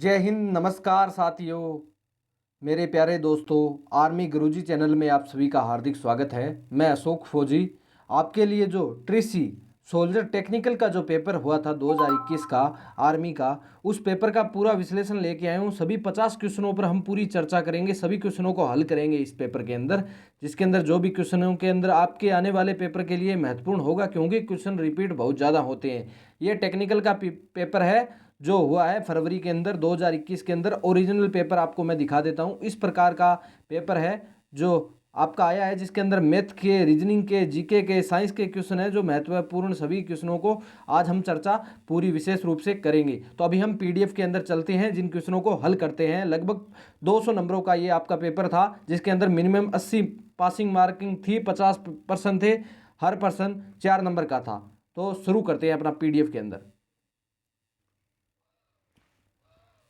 जय हिंद, नमस्कार साथियों, मेरे प्यारे दोस्तों। आर्मी गुरुजी चैनल में आप सभी का हार्दिक स्वागत है। मैं अशोक फौजी आपके लिए जो ट्रिसी सोल्जर टेक्निकल का जो पेपर हुआ था 2021 का आर्मी का, उस पेपर का पूरा विश्लेषण लेके आया हूँ। सभी 50 क्वेश्चनों पर हम पूरी चर्चा करेंगे, सभी क्वेश्चनों को हल करेंगे इस पेपर के अंदर, जिसके अंदर जो भी क्वेश्चनों के अंदर आपके आने वाले पेपर के लिए महत्वपूर्ण होगा, क्योंकि क्वेश्चन रिपीट बहुत ज़्यादा होते हैं। ये टेक्निकल का पेपर है जो हुआ है फरवरी के अंदर 2021 के अंदर। ओरिजिनल पेपर आपको मैं दिखा देता हूँ। इस प्रकार का पेपर है जो आपका आया है, जिसके अंदर मैथ के, रीजनिंग के, जीके के, साइंस के क्वेश्चन है, जो महत्वपूर्ण सभी क्वेश्चनों को आज हम चर्चा पूरी विशेष रूप से करेंगे। तो अभी हम पीडीएफ के अंदर चलते हैं, जिन क्वेश्चनों को हल करते हैं। लगभग 200 नंबरों का ये आपका पेपर था, जिसके अंदर मिनिमम 80 पासिंग मार्किंग थी, 50% थे, हर पर्सन 4 नंबर का था। तो शुरू करते हैं अपना पीडीएफ के अंदर।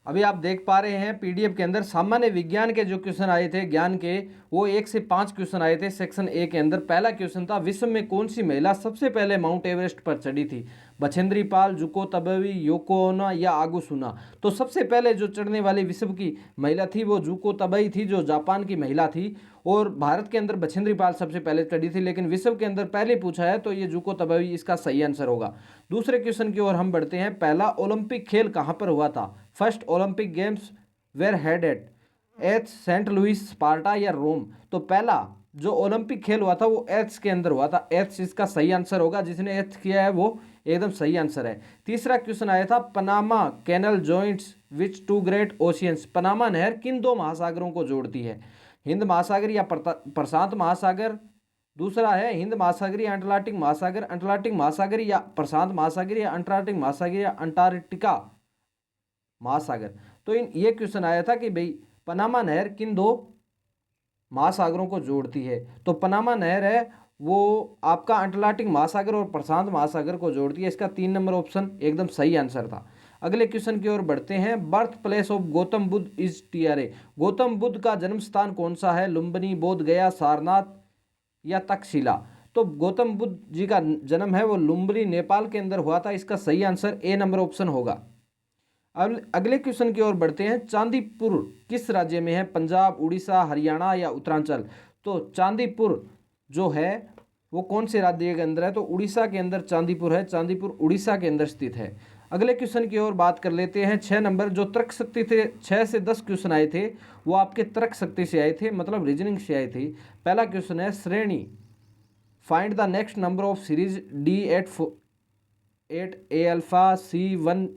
अभी आप देख पा रहे हैं पीडीएफ के अंदर सामान्य विज्ञान के जो क्वेश्चन आए थे ज्ञान के, वो 1 से 5 क्वेश्चन आए थे सेक्शन ए के अंदर। पहला क्वेश्चन था, विश्व में कौन सी महिला सबसे पहले माउंट एवरेस्ट पर चढ़ी थी? बछेंद्री पाल, जुको तबेवी, योको ओनो या आगुसुना? तो सबसे पहले जो चढ़ने वाली विश्व की महिला थी वो जुको तबेई थी, जो जापान की महिला थी। और भारत के अंदर बछेंद्री पाल सबसे पहले चढ़ी थी, लेकिन विश्व के अंदर पहले पूछा है तो ये जुको तबेई इसका सही आंसर होगा। दूसरे क्वेश्चन की ओर हम बढ़ते हैं। पहला ओलंपिक खेल कहाँ पर हुआ था? First Olympic games were held at एथ सेंट लुइस, स्पार्टा या रोम? तो पहला जो ओलंपिक खेल हुआ था वो एथ्स के अंदर हुआ था। एथ्स इसका सही आंसर होगा, जिसने एथ्स किया है वो एकदम सही आंसर है। तीसरा क्वेश्चन आया था, Panama canal joins which two great oceans? Panama नहर किन दो महासागरों को जोड़ती है? हिंद महासागर या प्रशांत महासागर? दूसरा है हिंद महासागर या अटलांटिक महासागर? अटलांटिक महासागर या प्रशांत महासागर या अंटार्कटिक महासागर या अंटार्कटिका महासागर? तो इन ये क्वेश्चन आया था कि भाई पनामा नहर किन दो महासागरों को जोड़ती है? तो पनामा नहर है वो आपका अटलांटिक महासागर और प्रशांत महासागर को जोड़ती है। इसका 3 नंबर ऑप्शन एकदम सही आंसर था। अगले क्वेश्चन की ओर बढ़ते हैं। Birth place of Gautam Buddha is TRE? Gautam Buddha का जन्म स्थान कौन सा है? लुम्बिनी, बोध गया, सारनाथ या तक्षशिला? तो गौतम बुद्ध जी का जन्म है वो लुम्बिनी नेपाल के अंदर हुआ था। इसका सही आंसर ए नंबर ऑप्शन होगा। अब अगले क्वेश्चन की ओर बढ़ते हैं। चांदीपुर किस राज्य में है? पंजाब, उड़ीसा, हरियाणा या उत्तरांचल? तो चांदीपुर जो है वो कौन से राज्य के अंदर है? तो उड़ीसा के अंदर चांदीपुर है। चांदीपुर उड़ीसा के अंदर स्थित है। अगले क्वेश्चन की ओर बात कर लेते हैं। 6 नंबर जो तर्क शक्ति थे, 6 से 10 क्वेश्चन आए थे वो आपके तर्क शक्ति से आए थे, मतलब रीजनिंग से आए थे। पहला क्वेश्चन है, श्रेणी find the next number of series D eight A alpha C 10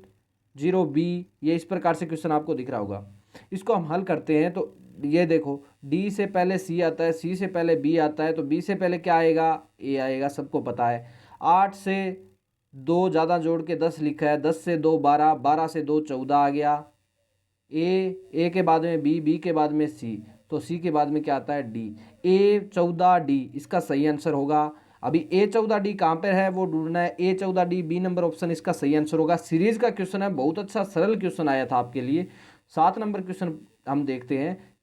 B. ये इस प्रकार से क्वेश्चन आपको दिख रहा होगा। इसको हम हल करते हैं तो ये देखो, डी से पहले सी आता है, सी से पहले बी आता है, तो बी से पहले क्या आएगा? ए आएगा, सबको पता है। 8 से 2 ज़्यादा जोड़ के 10 लिखा है, 10 से 2 12, 12 से 2 14 आ गया। ए के बाद में बी के बाद में सी, तो सी के बाद में क्या आता है? डी। A14D इसका सही आंसर होगा। अभी A14D कहाँ पर है वो ढूंढना है। A14D बी नंबर ऑप्शन इसका सही आंसर होगा। सीरीज का क्वेश्चन है, बहुत अच्छा सरल क्वेश्चन आया था आपके लिए। 7 नंबर क्वेश्चन हम देखते हैं।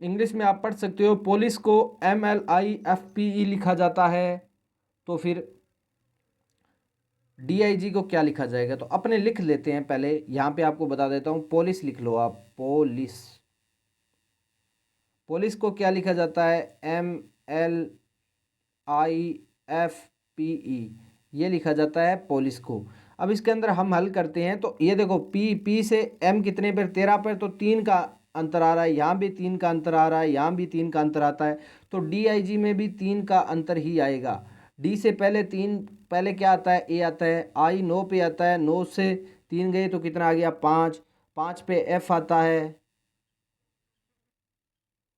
इंग्लिश में आप पढ़ सकते हो, पुलिस को MLIFPE लिखा जाता है, तो फिर DIG को क्या लिखा जाएगा? तो अपने लिख लेते हैं। पहले यहाँ पे आपको बता देता हूँ, पुलिस लिख लो आप, पुलिस। पुलिस को क्या लिखा जाता है? MLIFPE ये लिखा जाता है पुलिस को। अब इसके अंदर हम हल करते हैं तो ये देखो, पी से एम कितने पर? 13 पर, तो 3 का अंतर आ रहा है, यहाँ भी 3 का अंतर आ रहा है, यहाँ भी 3 का अंतर आता है, तो DIG में भी 3 का अंतर ही आएगा। डी से पहले 3, पहले क्या आता है? ए आता है। आई 9 पे आता है, 9 से 3 गए तो कितना आ गया? 5। 5 पे एफ आता है।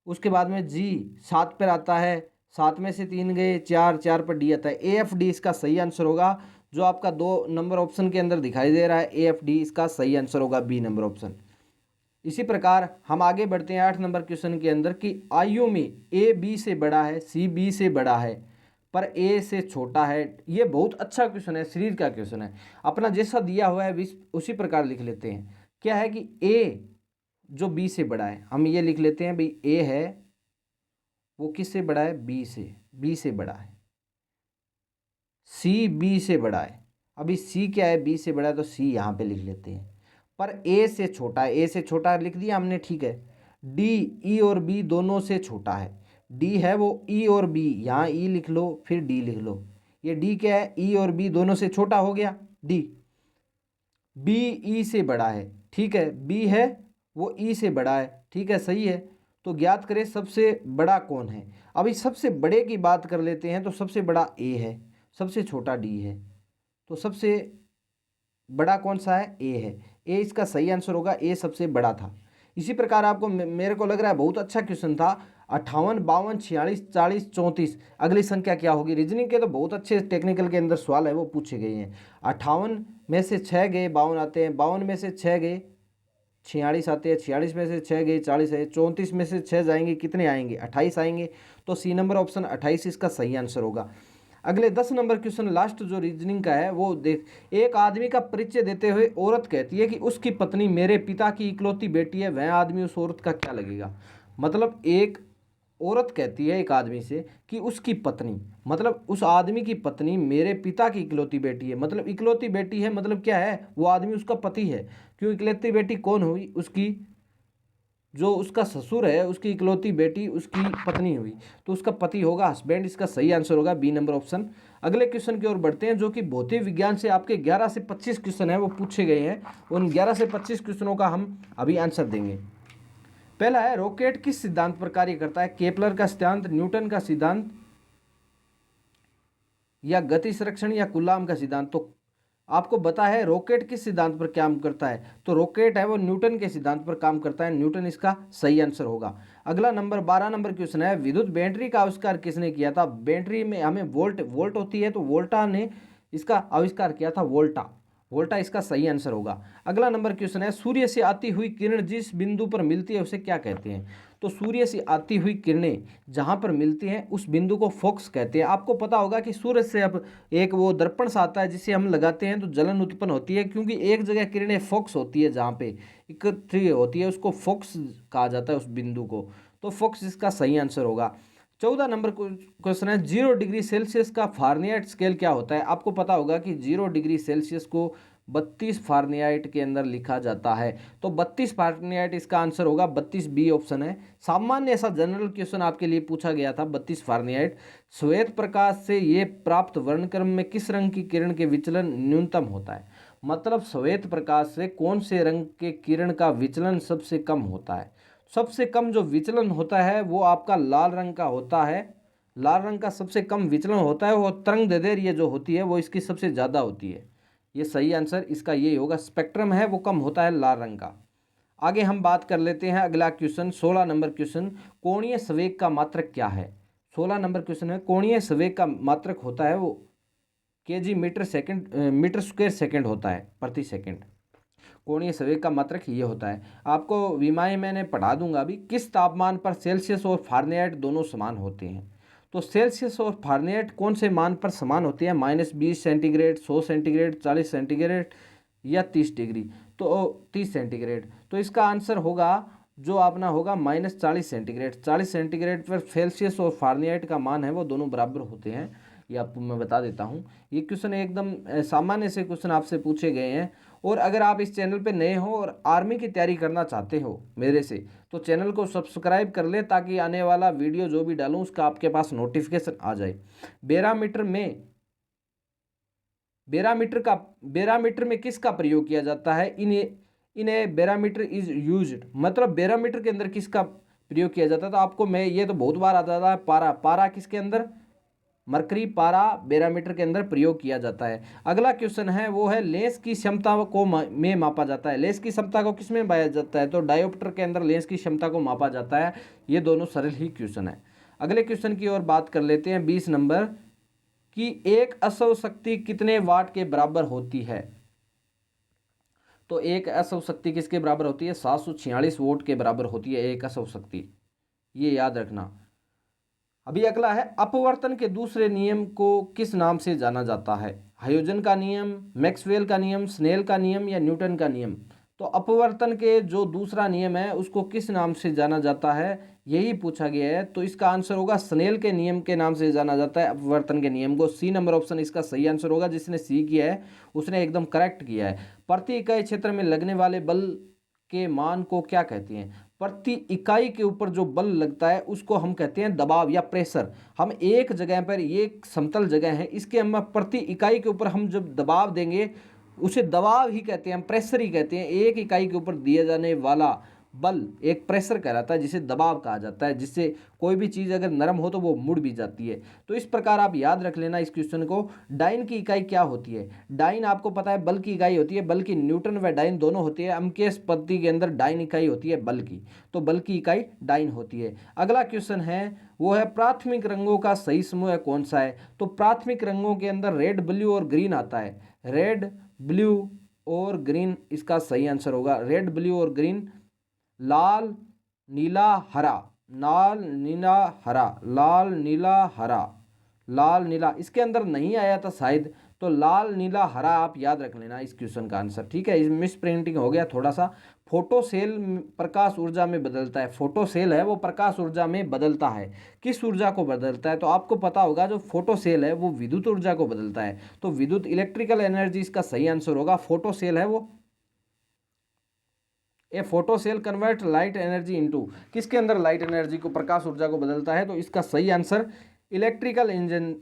उसके बाद में जी 7 पर आता है, 7 में से 3 गए 4, 4 पर डी आता है। AFD इसका सही आंसर होगा, जो आपका 2 नंबर ऑप्शन के अंदर दिखाई दे रहा है। AFD इसका सही आंसर होगा, बी नंबर ऑप्शन। इसी प्रकार हम आगे बढ़ते हैं 8 नंबर क्वेश्चन के अंदर कि आयु में ए बी से बड़ा है, सी बी से बड़ा है, पर ए से छोटा है। ये बहुत अच्छा क्वेश्चन है, सीरीज का क्वेश्चन है। अपना जैसा दिया हुआ है उसी प्रकार लिख लेते हैं। क्या है कि ए जो बी से बड़ा है, हम ये लिख लेते हैं भाई, ए है वो किससे बड़ा है? बी से। बी से बड़ा है। सी बी से बड़ा है। अभी सी क्या है? बी से बड़ा है, तो सी यहाँ पे लिख लेते हैं। पर ए से छोटा है, ए से छोटा लिख दिया हमने, ठीक है। डी ई और बी दोनों से छोटा है, डी है वो ई और बी, यहाँ ई लिख लो फिर डी लिख लो, ये डी क्या है, ई और बी दोनों से छोटा हो गया डी। बी ई से बड़ा है, ठीक है, बी है वो ई से बड़ा है, ठीक है, सही है। तो ज्ञात करें सबसे बड़ा कौन है। अभी सबसे बड़े की बात कर लेते हैं, तो सबसे बड़ा ए है, सबसे छोटा डी है, तो सबसे बड़ा कौन सा है, ए है, ए इसका सही आंसर होगा, ए सबसे बड़ा था। इसी प्रकार आपको मेरे को लग रहा है बहुत अच्छा क्वेश्चन था। 58, 52, 46, 40, 34 अगली संख्या क्या होगी। रीजनिंग के तो बहुत अच्छे टेक्निकल के अंदर सवाल है वो पूछे गए हैं। 58 में से 6 गए 52 आते हैं, 52 में से 6 गए 46 आते हैं, 46 में से 6 गए 40 है, 34 में से 6 जाएंगे कितने आएंगे, 28 आएंगे। तो सी नंबर ऑप्शन 28 इसका सही आंसर होगा। अगले 10 नंबर क्वेश्चन लास्ट जो रीजनिंग का है वो देख। एक आदमी का परिचय देते हुए औरत कहती है कि उसकी पत्नी मेरे पिता की इकलौती बेटी है, वह आदमी उस औरत का क्या लगेगा। मतलब एक औरत कहती है एक आदमी से कि उसकी पत्नी, मतलब उस आदमी की पत्नी मेरे पिता की इकलौती बेटी है, मतलब इकलौती बेटी है मतलब क्या है, वो आदमी उसका पति है। क्यों इकलौती बेटी कौन हुई, उसकी जो उसका ससुर है उसकी इकलौती बेटी उसकी पत्नी हुई, तो उसका पति होगा, हस्बैंड, इसका सही आंसर होगा बी नंबर ऑप्शन। अगले क्वेश्चन की ओर बढ़ते हैं, जो कि भौतिक विज्ञान से आपके 11 से 25 क्वेश्चन है वो पूछे गए हैं। उन 11 से 25 क्वेश्चनों का हम अभी आंसर देंगे। पहला है रॉकेट किस सिद्धांत पर कार्य करता है, केपलर का सिद्धांत, न्यूटन का सिद्धांत, या गति संरक्षण, या कूलाम का सिद्धांत। तो आपको बता है रॉकेट किस सिद्धांत पर काम करता है, तो रॉकेट है वो न्यूटन के सिद्धांत पर काम करता है, न्यूटन इसका सही आंसर होगा। अगला नंबर 12 नंबर क्वेश्चन है, विद्युत बैटरी का आविष्कार किसने किया था। बैटरी में हमें वोल्ट होती है, तो वोल्टा ने इसका आविष्कार किया था, वोल्टा, वोल्टा इसका सही आंसर होगा। अगला नंबर क्वेश्चन है, सूर्य से आती हुई किरण जिस बिंदु पर मिलती है उसे क्या कहते हैं। तो सूर्य से आती हुई किरणें जहां पर मिलती हैं उस बिंदु को फोकस कहते हैं। आपको पता होगा कि सूर्य से अब एक वो दर्पण सा आता है जिसे हम लगाते हैं तो जलन उत्पन्न होती है, क्योंकि एक जगह किरणें फोकस होती है, जहाँ पे इकट्ठी होती है उसको फोकस कहा जाता है उस बिंदु को, तो फोकस इसका सही आंसर होगा। 14 नंबर क्वेश्चन है, 0 डिग्री सेल्सियस का फारेनहाइट स्केल क्या होता है। आपको पता होगा कि 0 डिग्री सेल्सियस को 32 फारेनहाइट के अंदर लिखा जाता है, तो 32 फारेनहाइट इसका आंसर होगा, 32 बी ऑप्शन है। सामान्य ऐसा जनरल क्वेश्चन आपके लिए पूछा गया था, 32 फारेनहाइट। श्वेत प्रकाश से ये प्राप्त वर्णक्रम में किस रंग की किरण के विचलन न्यूनतम होता है। मतलब श्वेत प्रकाश से कौन से रंग के किरण का विचलन सबसे कम होता है। सबसे कम जो विचलन होता है वो आपका लाल रंग का होता है, लाल रंग का सबसे कम विचलन होता है, वो तरंग दैर्ध्य जो होती है वो इसकी सबसे ज़्यादा होती है। ये सही आंसर इसका ये होगा, स्पेक्ट्रम है वो कम होता है लाल रंग का। आगे हम बात कर लेते हैं अगला क्वेश्चन 16 नंबर क्वेश्चन, कोणीय संवेग का मात्रक क्या है। 16 नंबर क्वेश्चन है, कोणीय संवेग का मात्रक होता है वो केजी मीटर स्क्वायर सेकंड होता है, प्रति सेकंड। कोणीय संवेग का मात्रक ये होता है। आपको विमाएं मैंने पढ़ा दूंगा अभी। किस तापमान पर सेल्सियस और फारेनहाइट दोनों समान होते हैं। तो सेल्सियस और फारेनहाइट कौन से मान पर समान होते हैं, -20 सेंटीग्रेड, 100 सेंटीग्रेड, 40 सेंटीग्रेड या 30 डिग्री, तो 30 सेंटीग्रेड। तो इसका आंसर होगा जो अपना होगा -40 सेंटीग्रेड। 40 सेंटीग्रेड पर सेल्सियस और फारेनहाइट का मान है वो दोनों बराबर होते हैं, ये आपको मैं बता देता हूँ। ये क्वेश्चन एकदम सामान्य से क्वेश्चन आपसे पूछे गए हैं। और अगर आप इस चैनल पे नए हो और आर्मी की तैयारी करना चाहते हो मेरे से, तो चैनल को सब्सक्राइब कर ले ताकि आने वाला वीडियो जो भी डालूं उसका आपके पास नोटिफिकेशन आ जाए। बैरामीटर में किसका प्रयोग किया जाता है। इन बैरामीटर इज यूज्ड, मतलब बैरामीटर के अंदर किसका प्रयोग किया जाता है। तो आपको मैं ये तो बहुत बार आ जाता है, पारा किसके अंदर, मरकरी पारा बैरामीटर के अंदर प्रयोग किया जाता है। अगला क्वेश्चन है वो है, लेंस की क्षमता को में मापा जाता है। लेंस की क्षमता को किस में मापा जाता है, तो डायोप्टर के अंदर लेंस की क्षमता को मापा जाता है। ये दोनों सरल ही क्वेश्चन है। अगले क्वेश्चन की ओर बात कर लेते हैं 20 नंबर की, एक असौ शक्ति कितने वाट के बराबर होती है। तो एक असौ शक्ति किसके बराबर होती है, 746 वोल्ट के बराबर होती है एक असौ शक्ति, ये याद रखना। अभी अगला है, अपवर्तन के दूसरे नियम को किस नाम से जाना जाता है। हाइजन का नियम, मैक्सवेल का नियम, स्नेल का नियम या न्यूटन का नियम। तो अपवर्तन के जो दूसरा नियम है उसको किस नाम से जाना जाता है, यही पूछा गया है। तो इसका आंसर होगा स्नेल के नियम के नाम से जाना जाता है अपवर्तन के नियम को। सी नंबर ऑप्शन इसका सही आंसर होगा। जिसने सी किया है उसने एकदम करेक्ट किया है। प्रति इकाई क्षेत्र में लगने वाले बल के मान को क्या कहते हैं? प्रति इकाई के ऊपर जो बल लगता है उसको हम कहते हैं दबाव या प्रेशर। हम एक जगह पर, ये एक समतल जगह है, इसके हम प्रति इकाई के ऊपर हम जब दबाव देंगे उसे दबाव ही कहते हैं, हम प्रेशर ही कहते हैं। एक इकाई के ऊपर दिया जाने वाला बल एक प्रेशर कहलाता है, जिसे दबाव कहा जाता है, जिससे कोई भी चीज़ अगर नरम हो तो वो मुड़ भी जाती है। तो इस प्रकार आप याद रख लेना इस क्वेश्चन को। डाइन की इकाई क्या होती है? डाइन आपको पता है बल की इकाई होती है। बल की न्यूटन व डाइन दोनों होती है। अंकेश पद्धति के अंदर डाइन इकाई होती है बल की, तो बल की इकाई डाइन होती है। अगला क्वेश्चन है वो है प्राथमिक रंगों का सही समूह कौन सा है? तो प्राथमिक रंगों के अंदर रेड, ब्लू और ग्रीन आता है। रेड, ब्लू और ग्रीन इसका सही आंसर होगा। रेड, ब्लू और ग्रीन। लाल, नीला, हरा। लाल, नीला, हरा। लाल, नीला, हरा। लाल, नीला इसके अंदर नहीं आया था शायद, तो लाल, नीला, हरा आप याद रख लेना इस क्वेश्चन का आंसर। ठीक है, इस मिस प्रिंटिंग हो गया थोड़ा सा। फोटो सेल प्रकाश ऊर्जा में बदलता है। फोटो सेल है वो प्रकाश ऊर्जा में बदलता है। किस ऊर्जा को बदलता है? तो आपको पता होगा जो फोटो सेल है वो विद्युत ऊर्जा को बदलता है। तो विद्युत, इलेक्ट्रिकल एनर्जी इसका सही आंसर होगा। फोटो सेल है वो। A photo cell convert light energy into, किसके अंदर लाइट एनर्जी को, प्रकाश ऊर्जा को बदलता है। तो इसका सही आंसर इलेक्ट्रिकल इंजन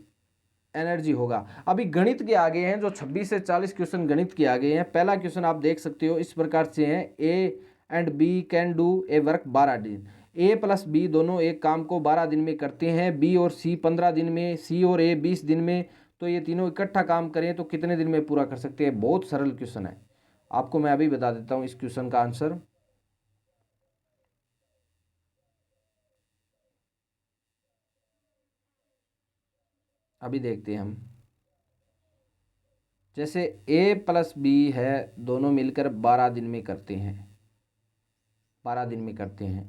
एनर्जी होगा। अभी गणित के आगे हैं जो 26 से 40 क्वेश्चन गणित के आगे हैं। पहला क्वेश्चन आप देख सकते हो इस प्रकार से है, A and B can do a work 12 दिन। ए प्लस बी दोनों एक काम को 12 दिन में करते हैं। बी और सी 15 दिन में, सी और ए 20 दिन में। तो ये तीनों इकट्ठा काम करें तो कितने दिन में पूरा कर सकते हैं? बहुत सरल क्वेश्चन है, आपको मैं अभी बता देता हूँ इस क्वेश्चन का आंसर। अभी देखते हैं हम। जैसे ए प्लस बी है, दोनों मिलकर 12 दिन में करते हैं, 12 दिन में करते हैं।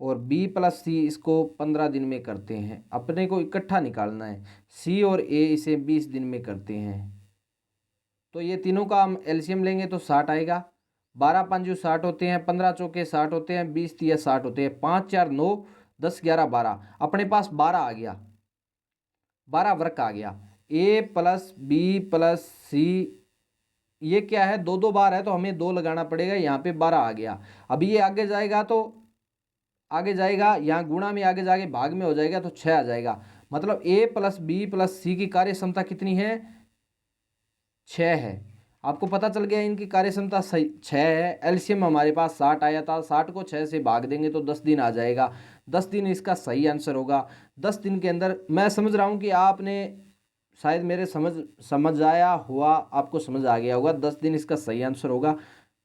और बी प्लस सी इसको 15 दिन में करते हैं। अपने को इकट्ठा निकालना है। सी और ए इसे 20 दिन में करते हैं। तो ये तीनों का हम एलसीएम लेंगे तो 60 आएगा। 12 पंजू 60 होते हैं, 15 चौके 60 होते हैं, 20 तिया 60 होते हैं। 5 4 9 10 11 12, अपने पास 12 आ गया, 12 वर्क आ गया। ए प्लस बी प्लस सी, ये क्या है, दो दो बार है तो हमें 2 लगाना पड़ेगा। यहाँ पे 12 आ गया। अभी ये आगे जाएगा तो आगे जाएगा, यहाँ गुणा में आगे जाके भाग में हो जाएगा तो 6 आ जाएगा। मतलब ए प्लस बी प्लस सी की कार्य क्षमता कितनी है? 6 है। आपको पता चल गया इनकी कार्य क्षमता 6 है। एलसीएम हमारे पास 60 आया था, 60 को 6 से भाग देंगे तो 10 दिन आ जाएगा। 10 दिन इसका सही आंसर होगा। 10 दिन के अंदर, मैं समझ रहा हूँ कि आपने शायद मेरे समझ आया हुआ, आपको समझ आ गया होगा। 10 दिन इसका सही आंसर होगा।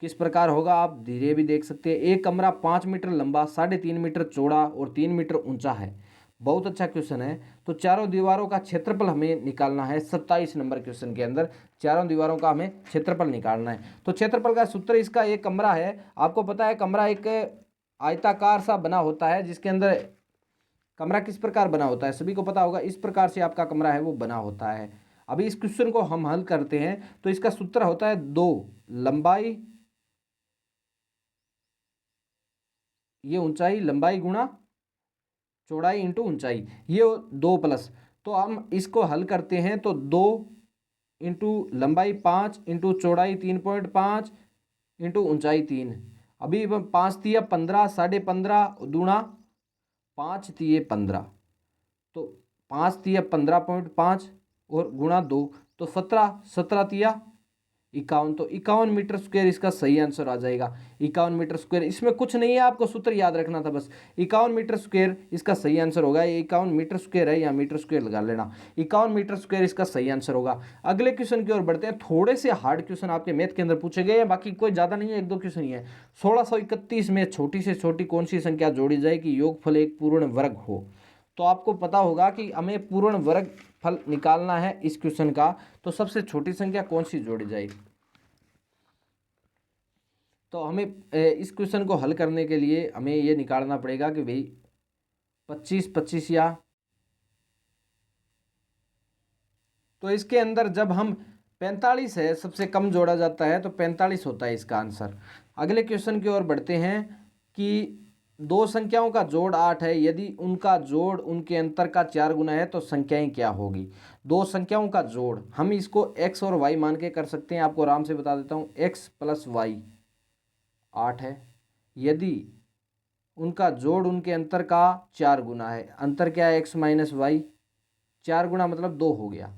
किस प्रकार होगा आप धीरे भी देख सकते हैं। एक कमरा 5 मीटर लंबा, 3.5 मीटर चौड़ा और 3 मीटर ऊंचा है। बहुत अच्छा क्वेश्चन है। तो चारों दीवारों का क्षेत्रफल हमें निकालना है। 27 नंबर क्वेश्चन के अंदर चारों दीवारों का हमें क्षेत्रफल निकालना है। तो क्षेत्रफल का सूत्र, इसका एक कमरा है, आपको पता है कमरा एक आयताकार सा बना होता है, जिसके अंदर कमरा किस प्रकार बना होता है सभी को पता होगा। इस प्रकार से आपका कमरा है वो बना होता है। अभी इस क्वेश्चन को हम हल करते हैं। तो इसका सूत्र होता है 2 लंबाई, ये ऊंचाई, लंबाई गुणा चौड़ाई इंटू ऊंचाई, ये 2 प्लस। तो हम इसको हल करते हैं तो 2 इंटू लंबाई 5 इंटू चौड़ाई 3.5 इंटू ऊंचाई 3। अभी 5 तिया 15, 15.5 दूणा 5 तिये 15, तो 5 तिया 15.5 और गुणा 2 तो 17, 17 तिया 51, तो 51 मीटर स्क्वायर इसका सही आंसर आ जाएगा। 51 मीटर स्क्वायर, इसमें कुछ नहीं है, आपको सूत्र याद रखना था बस। 51 मीटर स्क्वायर इसका सही आंसर होगा। ये 51 मीटर स्क्वायर है, या मीटर स्क्वायर लगा लेना। 51 मीटर स्क्वायर इसका सही आंसर होगा। अगले क्वेश्चन की ओर बढ़ते हैं। थोड़े से हार्ड क्वेश्चन आपके मैथ के अंदर पूछे गए हैं, बाकी कोई ज्यादा नहीं है, 1 2 क्वेश्चन ही है। 1631 में छोटी से छोटी कौन सी संख्या जोड़ी जाए कि योगफल एक पूर्ण वर्ग हो? तो आपको पता होगा कि हमें पूर्ण वर्ग फल निकालना है इस क्वेश्चन का। तो सबसे छोटी संख्या कौन सी जोड़ी जाएगी? तो हमें इस क्वेश्चन को हल करने के लिए हमें ये निकालना पड़ेगा कि भाई 25 25 या, तो इसके अंदर जब हम 45 है सबसे कम जोड़ा जाता है तो 45 होता है इसका आंसर। अगले क्वेश्चन की ओर बढ़ते हैं कि दो संख्याओं का जोड़ 8 है, यदि उनका जोड़ उनके अंतर का 4 गुना है तो संख्याएं क्या होगी। दो संख्याओं का जोड़ हम इसको x और y मान के कर सकते हैं। आपको आराम से बता देता हूँ, x प्लस वाई 8 है, यदि उनका जोड़ उनके अंतर का 4 गुना है। अंतर क्या है, x माइनस वाई, 4 गुना मतलब 2 हो गया।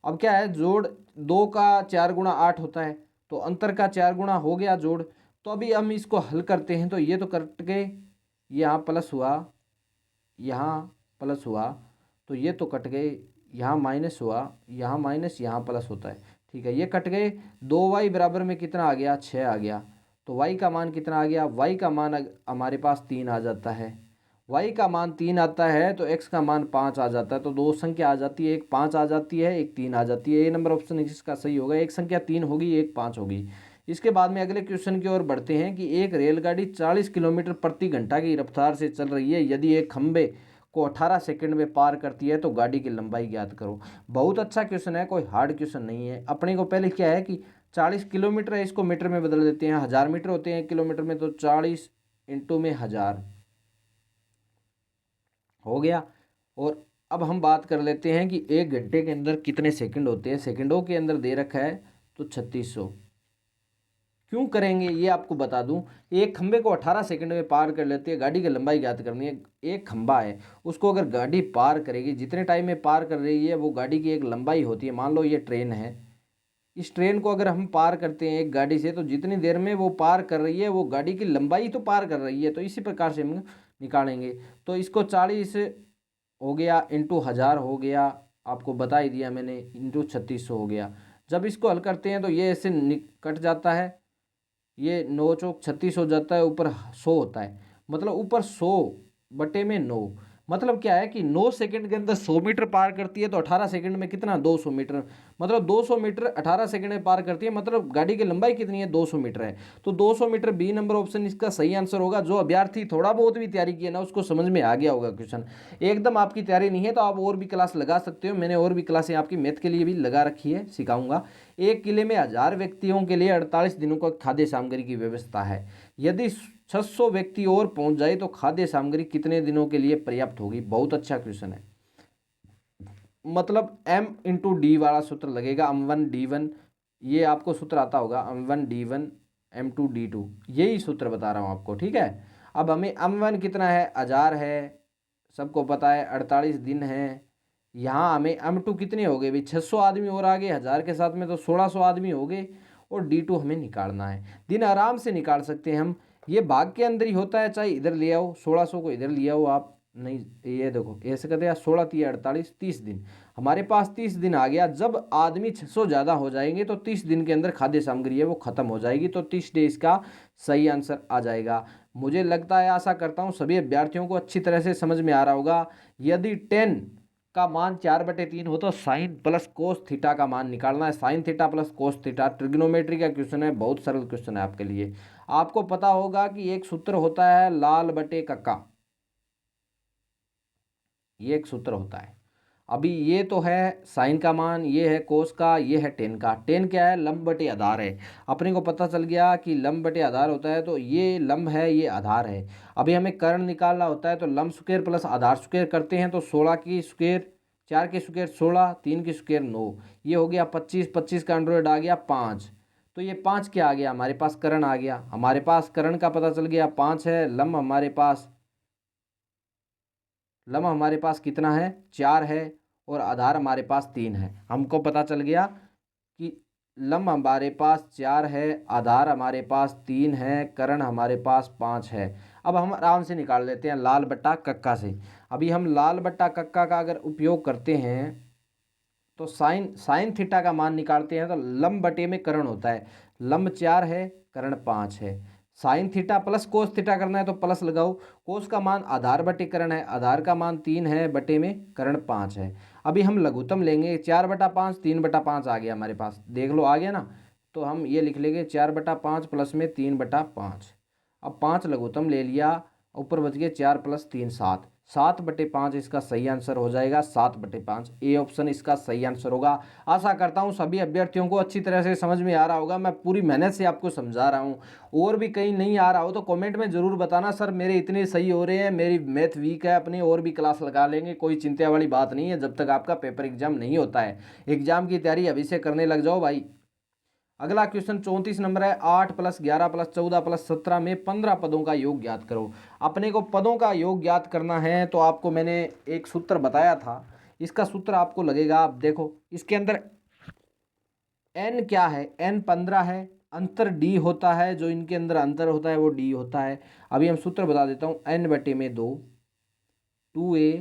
अब क्या है, जोड़ 2 का 4 गुना 8 होता है, तो अंतर का 4 गुना हो गया जोड़। तो अभी हम इसको हल करते हैं तो ये तो कट गए, यहाँ प्लस हुआ, यहाँ प्लस हुआ, तो ये तो कट गए, यहाँ माइनस हुआ, यहाँ माइनस, यहाँ प्लस होता है। ठीक है, ये कट गए। 2y बराबर में कितना आ गया, 6 आ गया। तो y का मान कितना आ गया, y का मान हमारे पास 3 आ जाता है। y का मान 3 आता है तो x का मान 5 आ जाता है। तो दो संख्या आ जाती है, एक 5 आ जाती है, एक 3 आ जाती है। ये नंबर ऑप्शन इसका सही होगा, एक संख्या 3 होगी, एक 5 होगी। इसके बाद में अगले क्वेश्चन की ओर बढ़ते हैं कि एक रेलगाड़ी 40 किलोमीटर प्रति घंटा की रफ्तार से चल रही है, यदि एक खंबे को 18 सेकंड में पार करती है तो गाड़ी की लंबाई ज्ञात करो। बहुत अच्छा क्वेश्चन है, कोई हार्ड क्वेश्चन नहीं है। अपने को पहले क्या है कि 40 किलोमीटर है, इसको मीटर में बदल देते हैं। 1000 मीटर होते हैं किलोमीटर में, तो 40 इंटू में 1000 हो गया। और अब हम बात कर लेते हैं कि एक घंटे के अंदर कितने सेकंड होते हैं। सेकंडों के अंदर दे रखा है तो 3600। क्यों करेंगे ये आपको बता दूं। एक खंबे को 18 सेकंड में पार कर लेते हैं, गाड़ी की लंबाई ज्ञात करनी है। एक खंबा है, उसको अगर गाड़ी पार करेगी, जितने टाइम में पार कर रही है वो गाड़ी की एक लंबाई होती है। मान लो ये ट्रेन है, इस ट्रेन को अगर हम पार करते हैं एक गाड़ी से, तो जितनी देर में वो पार कर रही है वो गाड़ी की लंबाई तो पार कर रही है। तो इसी प्रकार से हम निकालेंगे। तो इसको 40 हो गया इंटू 1000 हो गया, आपको बता ही दिया मैंने, इंटू 3600 हो गया। जब इसको हल करते हैं तो ये ऐसे कट जाता है, ये 9 चौक 36 हो जाता है, ऊपर 100 होता है, मतलब ऊपर 100 बटे में 9। मतलब क्या है कि 9 सेकंड के अंदर 100 मीटर पार करती है, तो 18 सेकंड में कितना, 200 मीटर। मतलब 200 मीटर 18 सेकंड में पार करती है, मतलब गाड़ी की लंबाई कितनी है, 200 मीटर है। तो 200 मीटर बी नंबर ऑप्शन इसका सही आंसर होगा। जो अभ्यर्थी थोड़ा बहुत भी तैयारी किया ना, उसको समझ में आ गया होगा क्वेश्चन। एकदम आपकी तैयारी नहीं है तो आप और भी क्लास लगा सकते हो, मैंने और भी क्लासें आपकी मैथ के लिए भी लगा रखी है, सिखाऊंगा। एक किले में 1000 व्यक्तियों के लिए 48 दिनों का खाद्य सामग्री की व्यवस्था है, यदि 600 व्यक्ति और पहुंच जाए तो खाद्य सामग्री कितने दिनों के लिए पर्याप्त होगी। बहुत अच्छा क्वेश्चन है। मतलब m इंटू डी वाला सूत्र लगेगा, m1 d1, ये आपको सूत्र आता होगा, m1 d1 m2 d2, यही सूत्र बता रहा हूँ आपको। ठीक है, अब हमें m1 कितना है, 1000 है, सबको पता है, 48 दिन है। यहाँ हमें m2 कितने हो गए भाई, 600 आदमी और आ गए 1000 के साथ में, तो 1600 आदमी हो गए। और d2 हमें निकालना है। दिन आराम से निकाल सकते हैं हम, ये भाग के अंदर ही होता है, चाहे इधर ले आओ, 1600 को इधर ले आओ आप, नहीं ये देखो ऐसे करते हैं, 16 3 48 30 दिन, हमारे पास 30 दिन आ गया। जब आदमी 600 ज़्यादा हो जाएंगे तो 30 दिन के अंदर खाद्य सामग्री है वो खत्म हो जाएगी, तो 30 डेज का सही आंसर आ जाएगा। मुझे लगता है, आशा करता हूँ सभी अभ्यर्थियों को अच्छी तरह से समझ में आ रहा होगा। यदि 10 का मान 4/3 हो तो साइन प्लस कोस थीटा का मान निकालना है। Sine theta plus cos theta trigonometry का क्वेश्चन है, बहुत सरल क्वेश्चन है आपके लिए। आपको पता होगा कि एक सूत्र होता है लाल बटे कक्का, ये एक सूत्र होता है। अभी ये तो है साइन का मान, ये है कोस का, ये है टेन का। टेन क्या है, लंब बटे आधार है। अपने को पता चल गया कि लंब बटे आधार होता है, तो ये लंब है, ये आधार है। अभी हमें कर्ण निकालना होता है, तो लंब स्क्वायर प्लस आधार स्क्वायर करते हैं, तो 16 की स्क्वायर, 4 की स्क्वायर 16, 3 की स्क्वायर 9, ये हो गया 25, 25 का अंडरवर्ड आ गया 5। तो ये 5 क्या आ गया, हमारे पास कर्ण आ गया। हमारे पास कर्ण का पता चल गया 5 है। लम्ब हमारे पास कितना है, 4 है, और आधार हमारे पास 3 है। हमको पता चल गया कि लम्ब हमारे पास 4 है, आधार हमारे पास 3 है, कर्ण हमारे पास 5 है। अब हम आराम से निकाल लेते हैं लाल बट्टा कक्का से। अभी हम लाल बट्टा कक्का का अगर उपयोग करते हैं तो साइन थीटा का मान निकालते हैं, तो लंब बटे में कर्ण होता है। लंब 4 है, कर्ण 5 है। Sine theta plus cos theta करना है तो प्लस लगाओ। कोस का मान आधार बटे कर्ण है, आधार का मान 3 है, बटे में कर्ण 5 है। अभी हम लघुत्तम लेंगे, 4/5 3/5 आ गया हमारे पास, देख लो आ गया ना। तो हम ये लिख लेंगे 4/5 प्लस में 3/5। अब 5 लघुत्तम ले लिया, ऊपर बच गए 4 + 3 7। 7/5 इसका सही आंसर हो जाएगा, 7/5 ए ऑप्शन इसका सही आंसर होगा। आशा करता हूँ सभी अभ्यर्थियों को अच्छी तरह से समझ में आ रहा होगा, मैं पूरी मेहनत से आपको समझा रहा हूँ। और भी कहीं नहीं आ रहा हो तो कमेंट में ज़रूर बताना, सर मेरे इतने सही हो रहे हैं, मेरी मैथ वीक है, अपनी और भी क्लास लगा लेंगे, कोई चिंता वाली बात नहीं है जब तक आपका पेपर एग्जाम नहीं होता है। एग्जाम की तैयारी अभी से करने लग जाओ भाई। अगला क्वेश्चन 34 नंबर है, 8 + 11 + 14 + 17 में 15 पदों का योग ज्ञात करो। अपने को पदों का योग ज्ञात करना है तो आपको मैंने एक सूत्र बताया था, इसका सूत्र आपको लगेगा, आप देखो इसके अंदर n क्या है, n 15 है, अंतर d होता है, जो इनके अंदर अंतर होता है वो d होता है। अभी हम सूत्र बता देता हूँ, n/2 2a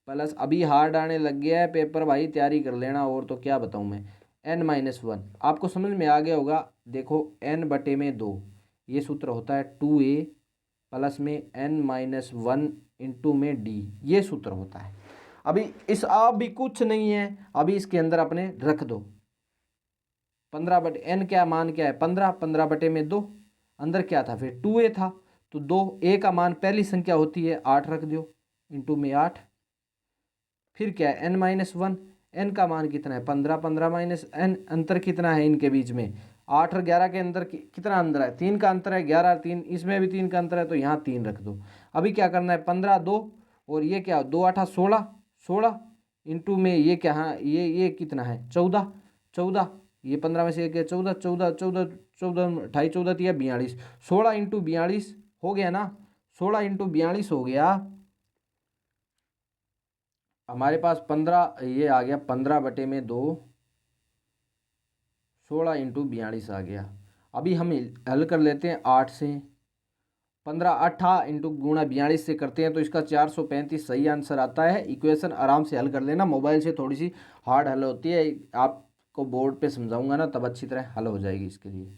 प्लस, अभी हार्ड आने लग गया है पेपर भाई, तैयारी कर लेना, और तो क्या बताऊँ मैं, n-1 आपको समझ में आ गया होगा। देखो n/2 ये सूत्र होता है 2a प्लस में n-1 इंटू में d, ये सूत्र होता है। अभी इस आप भी कुछ नहीं है, अभी इसके अंदर अपने रख दो 15/n क्या मान क्या है 15, 15/2 अंदर क्या था फिर 2a था, तो 2a का मान पहली संख्या होती है 8 रख दो इंटू में 8, फिर क्या है n-1, n का मान कितना है 15, 15 माइनस n, अंतर कितना है इनके बीच में 8 और 11 के अंदर कितना अंतर है 3 का अंतर है, 11 और 3 इसमें भी 3 का अंतर है, तो यहाँ 3 रख दो। अभी क्या करना है 15 2 और ये क्या 2 8 16, 16 इंटू में ये क्या, हाँ ये कितना है 14, 14 ये 15 में से एक है 14, 14 14 14 28 14 दिया 42, 16 इंटू 42 हो गया ना, 16 इंटू 42 हो गया हमारे पास 15, ये आ गया 15/2, 16 इंटू 42 आ गया। अभी हम हल कर लेते हैं 8 से, 15 8 इंटू गुणा 42 से करते हैं तो इसका 435 सही आंसर आता है। इक्वेशन आराम से हल कर लेना, मोबाइल से थोड़ी सी हार्ड हल होती है, आपको बोर्ड पे समझाऊंगा ना तब अच्छी तरह हल हो जाएगी इसके लिए।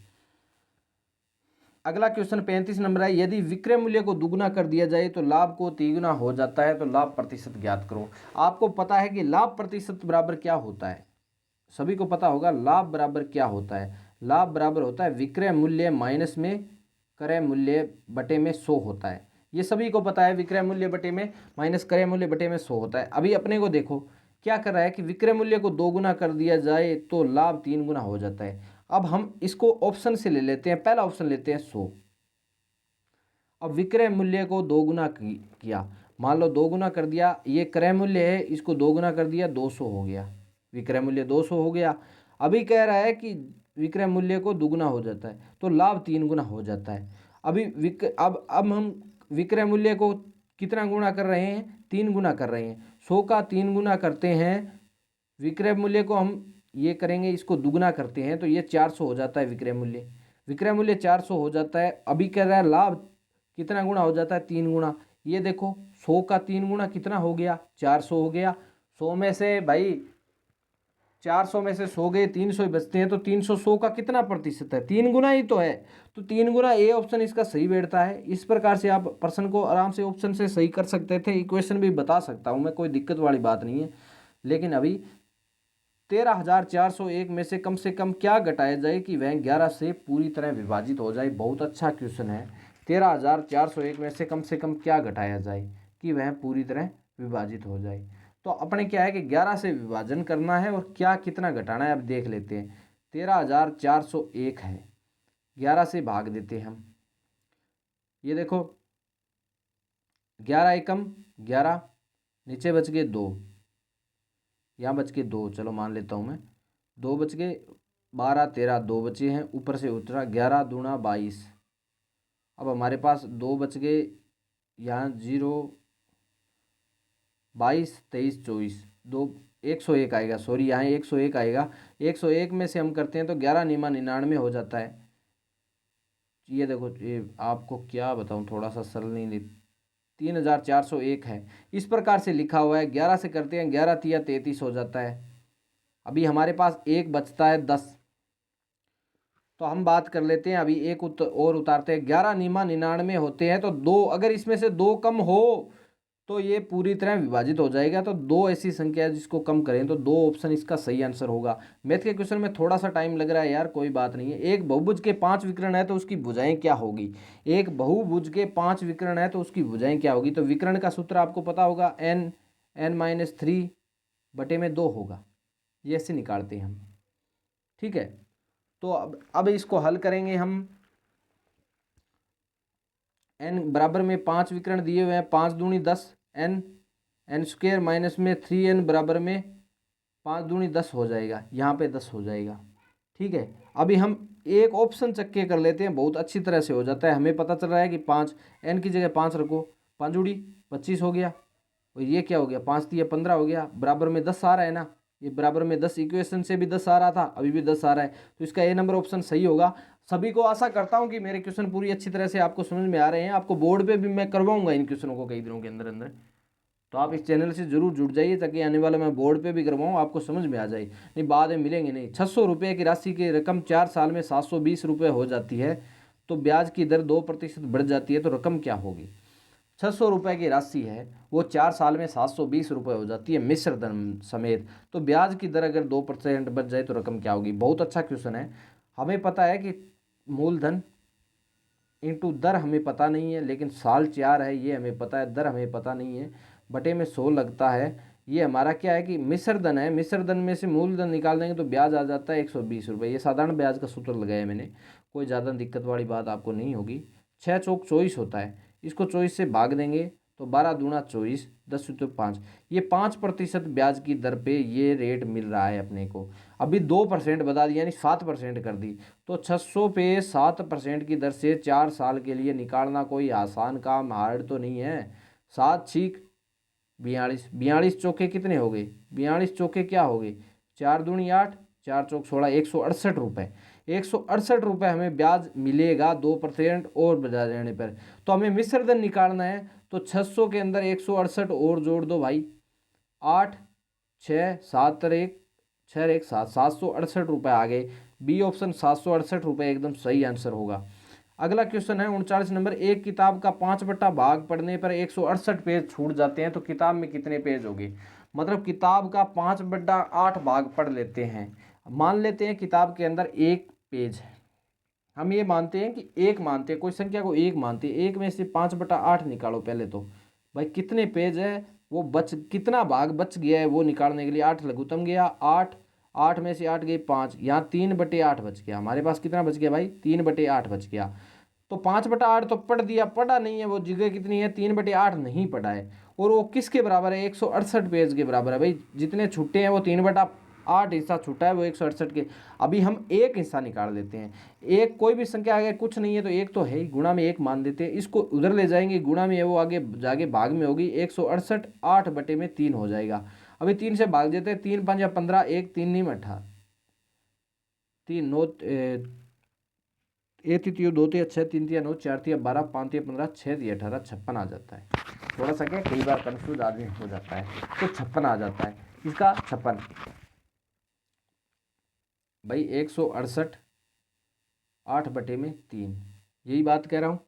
अगला क्वेश्चन 35 नंबर है, यदि विक्रय मूल्य को दुगुना कर दिया जाए तो लाभ को तिगुना हो जाता है, तो लाभ प्रतिशत ज्ञात करो। आपको पता है कि लाभ प्रतिशत बराबर क्या होता है, सभी को पता होगा लाभ बराबर क्या होता है। लाभ बराबर होता है विक्रय मूल्य माइनस में क्रय मूल्य बटे में 100 होता है, ये सभी को पता है, विक्रय मूल्य बटे में माइनस क्रय मूल्य बटे में 100 होता है। अभी अपने को देखो क्या कर रहा है कि विक्रय मूल्य को 2 गुना कर दिया जाए तो लाभ 3 गुना हो जाता है। अब हम इसको ऑप्शन से ले लेते हैं, पहला ऑप्शन लेते हैं 100। अब विक्रय मूल्य को 2 गुना किया, मान लो 2 गुना कर दिया, ये क्रय मूल्य है इसको 2 गुना कर दिया 200 हो गया, विक्रय मूल्य 200 हो गया। अभी कह रहा है कि विक्रय मूल्य को दुगुना हो जाता है तो लाभ 3 गुना हो जाता है। अभी अब हम विक्रय मूल्य को कितना गुना कर रहे हैं 3 गुना कर रहे हैं, 100 का 3 गुना करते हैं, विक्रय मूल्य को हम ये करेंगे इसको दुगुना करते हैं तो ये 400 हो जाता है विक्रय मूल्य, विक्रय मूल्य 400 हो जाता है। अभी कह रहा है लाभ कितना गुना हो जाता है 3 गुना, ये देखो 100 का 3 गुना कितना हो गया 400 हो गया। 100 में से भाई 400 में से 100 गए 300 ही बचते हैं, तो 300 100 का कितना प्रतिशत है 3 गुना ही तो है, तो 3 गुना ए ऑप्शन इसका सही बैठता है। इस प्रकार से आप प्रश्न को आराम से ऑप्शन से सही कर सकते थे, इक्वेशन भी बता सकता हूँ मैं, कोई दिक्कत वाली बात नहीं है। लेकिन अभी 13,401 में से कम क्या घटाया जाए कि वह 11 से पूरी तरह विभाजित हो जाए। बहुत अच्छा क्वेश्चन है, 13,401 में से कम क्या घटाया जाए कि वह पूरी तरह विभाजित हो जाए। तो अपने क्या है कि 11 से विभाजन करना है और क्या कितना घटाना है अब देख लेते हैं। 13,401 है, 11 से भाग देते हैं हम, ये देखो 11 एकम 11, नीचे बच गए 2, यहाँ बच के 2, चलो मान लेता हूँ मैं 2 बच गए, 12 13 2 बचे हैं, ऊपर से उतरा 11 दूना 22। अब हमारे पास 2 बच गए, यहाँ 0 22 23 24 2 101 आएगा, सॉरी यहाँ 101 आएगा। 101 में से हम करते हैं तो 11 निमा 99 हो जाता है। ये देखो ये आपको क्या बताऊँ, थोड़ा सा सरल नहीं, 3,401 है, इस प्रकार से लिखा हुआ है। 11 से करते हैं 11 तिया 33 हो जाता है। अभी हमारे पास एक बचता है 10, तो हम बात कर लेते हैं, अभी एक और उतारते हैं। 11 निमा 99 होते हैं तो 2, अगर इसमें से 2 कम हो तो ये पूरी तरह विभाजित हो जाएगा। तो दो ऐसी संख्या है जिसको कम करें तो दो ऑप्शन इसका सही आंसर होगा। मैथ के क्वेश्चन में थोड़ा सा टाइम लग रहा है यार, कोई बात नहीं है। एक बहुभुज के 5 विकर्ण है तो उसकी भुजाएं क्या होगी। एक बहुभुज के 5 विकर्ण है तो उसकी भुजाएं क्या होगी। तो विकर्ण का सूत्र आपको पता होगा, n-3/2 होगा। ये ऐसे निकालते हैं हम, ठीक है। तो अब इसको हल करेंगे हम। n बराबर में 5 विकर्ण दिए हुए हैं, 5 दूनी 10, n स्क्वेयर माइनस में 3n बराबर में 5 दूनी 10 हो जाएगा, यहाँ पे 10 हो जाएगा, ठीक है। अभी हम एक ऑप्शन चक्के कर लेते हैं, बहुत अच्छी तरह से हो जाता है। हमें पता चल रहा है कि 5, n की जगह 5 रखो, 5 दूनी 25 हो गया, और ये क्या हो गया, 5 तिया 15 हो गया, बराबर में 10 आ रहा है ना। ये बराबर में 10 इक्वेशन से भी 10 आ रहा था, अभी भी 10 आ रहा है, तो इसका ए नंबर ऑप्शन सही होगा। सभी को आशा करता हूं कि मेरे क्वेश्चन पूरी अच्छी तरह से आपको समझ में आ रहे हैं। आपको बोर्ड पे भी मैं करवाऊंगा इन क्वेश्चनों को कई दिनों के अंदर अंदर, तो आप इस चैनल से जरूर जुड़ जाइए ताकि आने वाला मैं बोर्ड पे भी करवाऊँ, आपको समझ में आ जाए, नहीं बाद में मिलेंगे नहीं। 600 रुपये की राशि की रकम 4 साल में 720 रुपये हो जाती है, तो ब्याज की दर 2% बढ़ जाती है, तो रकम क्या होगी। 600 रुपये की राशि है, वो 4 साल में 720 रुपये हो जाती है मिश्र धन समेत, तो ब्याज की दर अगर 2% बढ़ जाए तो रकम क्या होगी। बहुत अच्छा क्वेश्चन है। हमें पता है कि मूलधन इंटू दर हमें पता नहीं है, लेकिन साल 4 है ये हमें पता है, दर हमें पता नहीं है, बटे में 100 लगता है। ये हमारा क्या है कि मिश्र धन है, मिश्र धन में से मूलधन निकाल देंगे तो ब्याज आ जाता है 120 रुपये। ये साधारण ब्याज का सूत्र लगाया मैंने, कोई ज़्यादा दिक्कत वाली बात आपको नहीं होगी। 6 चौक 24 होता है, इसको 24 से भाग देंगे तो 12 दूना 24, 10 रुपये 5, ये 5% ब्याज की दर पे ये रेट मिल रहा है अपने को। अभी 2% बता दिया, यानी 7% कर दी, तो 600 पे 7% की दर से 4 साल के लिए निकालना कोई आसान काम, हार्ड तो नहीं है। 7 छीक 42, 42 चौके कितने हो गए, 42 चौके क्या हो गए, 4 दूनी 8, 4 चौक 16, 168 रुपये। 168 रुपये हमें ब्याज मिलेगा 2% और बढ़ा देने पर। तो हमें मिश्र धन निकालना है, तो 600 के अंदर 168 और जोड़ दो भाई, 8 6 7 1 6 1 7, 768 रुपये आ गए। बी ऑप्शन 768 रुपये एकदम सही आंसर होगा। अगला क्वेश्चन है 39 नंबर, एक किताब का 5 भाग पढ़ने पर 168 पेज छूट जाते हैं, तो किताब में कितने पेज होंगे। मतलब किताब का 5/8 भाग पढ़ लेते हैं। मान लेते हैं किताब के अंदर एक पेज है, हम ये मानते हैं कि एक मानते हैं, कोई संख्या को एक मानते हैं, एक में से 5/8 निकालो पहले। तो भाई कितने पेज है, वो बच कितना भाग बच गया है वो निकालने के लिए 8 लघुत्तम गया, 8 8 में से 8 गए 5, यहाँ 3/8 बच गया। हमारे पास कितना बच गया भाई, 3/8 बच गया। तो 5/8 तो पढ़ दिया, पढ़ा नहीं है वो जगह कितनी है, 3/8 नहीं पढ़ा है। और वो किसके बराबर है, 168 पेज के बराबर है। भाई जितने छुट्टे हैं वो 3/8 हिस्सा छूटा है, वो 168 के। अभी हम एक हिस्सा निकाल देते हैं, एक कोई भी संख्या आगे कुछ नहीं है तो एक तो है ही, गुणा में एक मान देते हैं, इसको उधर ले जाएंगे, गुणा में है वो आगे जाके भाग में होगी, 168 8/3 हो जाएगा। अभी 3 से भाग देते हैं, 3 5 15, 1 3 नहीं 18, 3 9 एक तिथियो 2 तिया 6, 3 तिया 9, 4 तिया 12, 5 तिया 15, 6 तिया 18, 56 आ जाता है। थोड़ा सा क्या कई बार कंफ्यूज आदमी हो जाता है, तो 56 आ जाता है इसका 56। भाई 168 8/3, यही बात कह रहा हूँ,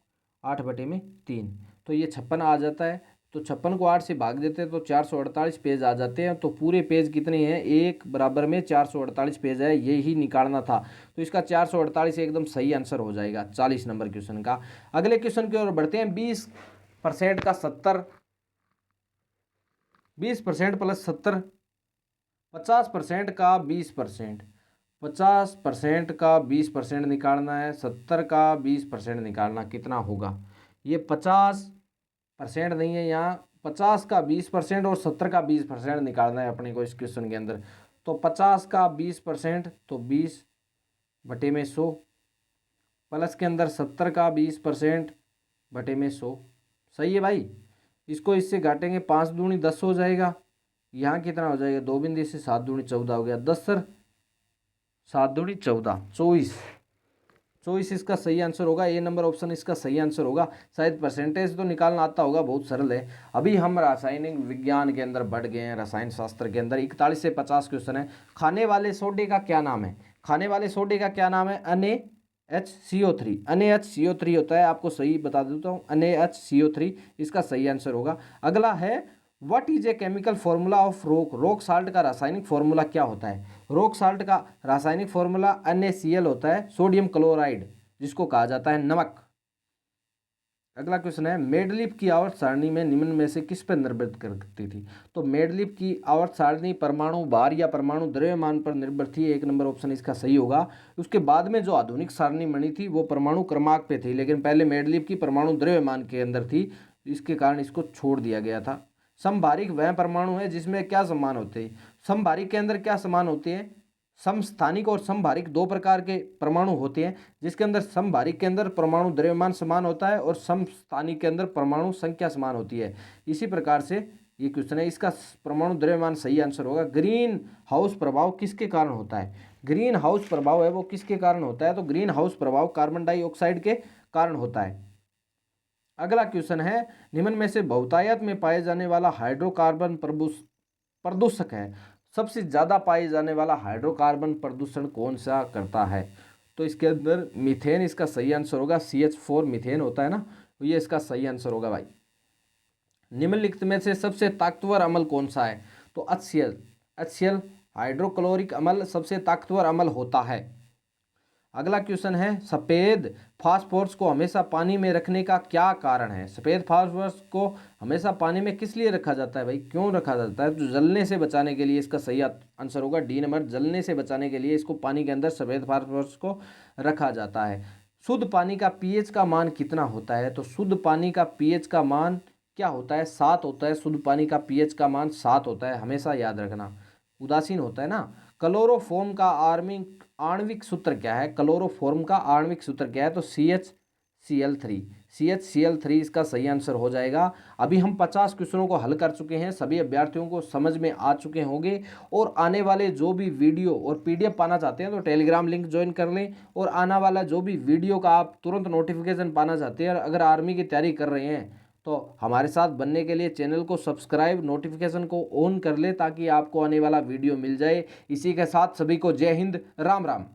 8/3, तो ये 56 आ जाता है। तो 56 को 8 से भाग देते हैं तो 448 पेज आ जाते हैं। तो पूरे पेज कितने हैं, एक बराबर में 448 पेज है, यही निकालना था। तो इसका 448 एकदम सही आंसर हो जाएगा 40 नंबर क्वेश्चन का। अगले क्वेश्चन की ओर बढ़ते हैं। 20% का 70, 20% प्लस 70, 50% का 20%, 50% का 20% निकालना है, 70 का 20% निकालना, कितना होगा। ये 50% नहीं है, यहाँ 50 का 20% और 70 का 20% निकालना है अपने को इस क्वेश्चन के अंदर। तो 50 का 20% तो 20/100, प्लस के अंदर 70 का 20% बटे में 100। सही है भाई, इसको इससे घाटेंगे, 5 दूनी 10 हो जाएगा, यहाँ कितना हो जाएगा, 2 बिंदु से 7 दूनी 14 हो गया, 10 सर 7 दूनी 14, 24 इसका सही आंसर होगा। ए नंबर ऑप्शन इसका सही आंसर होगा। शायद परसेंटेज तो निकालना आता होगा, बहुत सरल है। अभी हम रासायनिक विज्ञान के अंदर बढ़ गए हैं, रसायन शास्त्र के अंदर 41 से 50 क्वेश्चन है। खाने वाले सोडे का क्या नाम है, खाने वाले सोडे का क्या नाम है, NaHCO3, NaHCO3 होता है, आपको सही बता देता हूँ, NaHCO3 इसका सही आंसर होगा। अगला है what is a chemical formula of रोक, रोक साल्ट का रासायनिक फॉर्मूला क्या होता है? रोक साल्ट का रासायनिक फॉर्मूला NaCl होता है, सोडियम क्लोराइड जिसको कहा जाता है नमक। अगला क्वेश्चन है मेडलिप की आवर्त सारणी में निम्न में से किस पर निर्भर करती थी? तो मेडलिप की आवर्त सारणी परमाणु भार या परमाणु द्रव्यमान पर निर्भर थी, 1 नंबर ऑप्शन इसका सही होगा। उसके बाद में जो आधुनिक सारणी बनी थी वो परमाणु क्रमांक पे थी, लेकिन पहले मेडलिप की परमाणु द्रव्यमान के अंदर थी, इसके कारण इसको छोड़ दिया गया था। समभारिक वह परमाणु है जिसमें क्या समान होते हैं? समभारिक के अंदर क्या समान होते हैं? समस्थानिक और समभारिक दो प्रकार के परमाणु होते हैं, जिसके अंदर समभारिक के अंदर परमाणु द्रव्यमान समान होता है और समस्थानिक के अंदर परमाणु संख्या समान होती है। इसी प्रकार से ये क्वेश्चन है, इसका परमाणु द्रव्यमान सही आंसर होगा। ग्रीन हाउस प्रभाव किसके कारण होता है? ग्रीन हाउस प्रभाव है वो किसके कारण होता है? तो ग्रीन हाउस प्रभाव कार्बन डाइऑक्साइड के कारण होता है। अगला क्वेश्चन है निम्न में से बहुतायत में पाए जाने वाला हाइड्रोकार्बन प्रदूषक है, सबसे ज्यादा पाए जाने वाला हाइड्रोकार्बन प्रदूषण कौन सा करता है? तो इसके अंदर मीथेन इसका सही आंसर होगा, CH4 मीथेन होता है ना, तो ये इसका सही आंसर होगा भाई। निम्नलिखित में से सबसे ताकतवर अम्ल कौन सा है? तो HCl हाइड्रोक्लोरिक अम्ल सबसे ताकतवर अम्ल होता है। अगला क्वेश्चन है सफेद फास्फोरस को हमेशा पानी में रखने का क्या कारण है? सफेद फास्फोरस को हमेशा पानी में किस लिए रखा जाता है भाई, क्यों रखा जाता है? तो जलने से बचाने के लिए इसका सही आंसर होगा D नंबर, जलने से बचाने के लिए इसको पानी के अंदर सफेद फास्फोरस को रखा जाता है। शुद्ध पानी का पीएच का मान कितना होता है? तो शुद्ध पानी का पीएच का मान क्या होता है? 7 होता है। शुद्ध पानी का पीएच का मान 7 होता है, हमेशा याद रखना, उदासीन होता है ना। क्लोरोफॉर्म का आणविक सूत्र क्या है? क्लोरोफॉर्म का आणविक सूत्र क्या है? तो CHCl3 इसका सही आंसर हो जाएगा। अभी हम 50 क्वेश्चनों को हल कर चुके हैं, सभी अभ्यर्थियों को समझ में आ चुके होंगे। और आने वाले जो भी वीडियो और PDF पाना चाहते हैं तो टेलीग्राम लिंक ज्वाइन कर लें, और आने वाला जो भी वीडियो का आप तुरंत नोटिफिकेशन पाना चाहते हैं, अगर आर्मी की तैयारी कर रहे हैं तो हमारे साथ बनने के लिए चैनल को सब्सक्राइब, नोटिफिकेशन को ऑन कर ले ताकि आपको आने वाला वीडियो मिल जाए। इसी के साथ सभी को जय हिंद, राम राम।